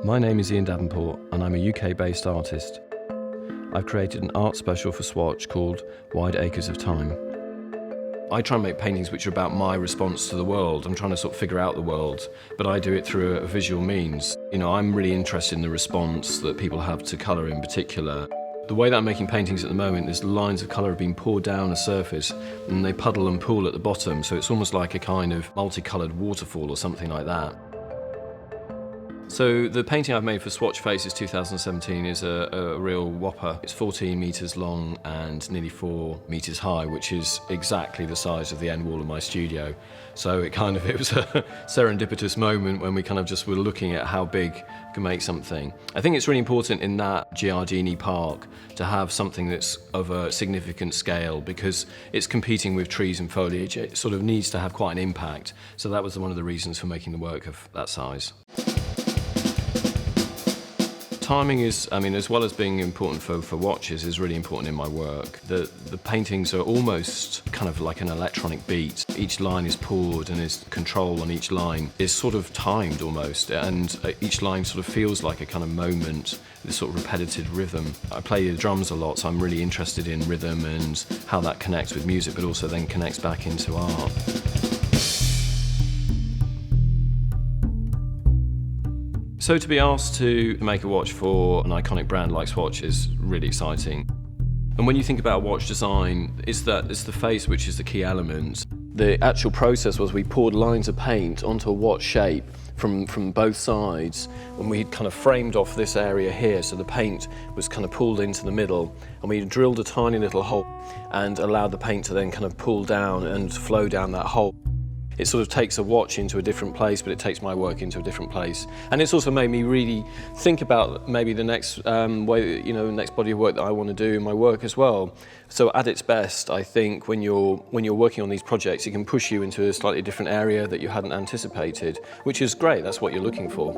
My name is Ian Davenport and I'm a UK-based artist. I've created an art special for Swatch called Wide Acres of Time. I try and make paintings which are about my response to the world. I'm trying to sort of figure out the world, but I do it through a visual means. You know, I'm really interested in the response that people have to colour in particular. The way that I'm making paintings at the moment is the lines of colour have been poured down a surface and they puddle and pool at the bottom, so it's almost like a kind of multicoloured waterfall or something like that. So the painting I've made for Swatch Faces 2017 is a real whopper. It's 14 metres long and nearly 4 metres high, which is exactly the size of the end wall of my studio. So it was a serendipitous moment when we kind of just were looking at how big we can make something. I think it's really important in that Giardini park to have something that's of a significant scale because it's competing with trees and foliage. It sort of needs to have quite an impact. So that was one of the reasons for making the work of that size. Timing is, as well as being important for watches, is really important in my work. The paintings are almost kind of like an electronic beat. Each line is poured and is control on each line is sort of timed almost, and each line sort of feels like a kind of moment, this sort of repetitive rhythm. I play the drums a lot, so I'm really interested in rhythm and how that connects with music, but also then connects back into art. So to be asked to make a watch for an iconic brand like Swatch is really exciting. And when you think about watch design, it's the face which is the key element. The actual process was we poured lines of paint onto a watch shape from both sides, and we kind of framed off this area here, so the paint was kind of pulled into the middle, and we drilled a tiny little hole and allowed the paint to then kind of pull down and flow down that hole. It sort of takes a watch into a different place, but it takes my work into a different place. And it's also made me really think about maybe the next next body of work that I want to do in my work as well. So at its best, I think when you're working on these projects, it can push you into a slightly different area that you hadn't anticipated, which is great. That's what you're looking for.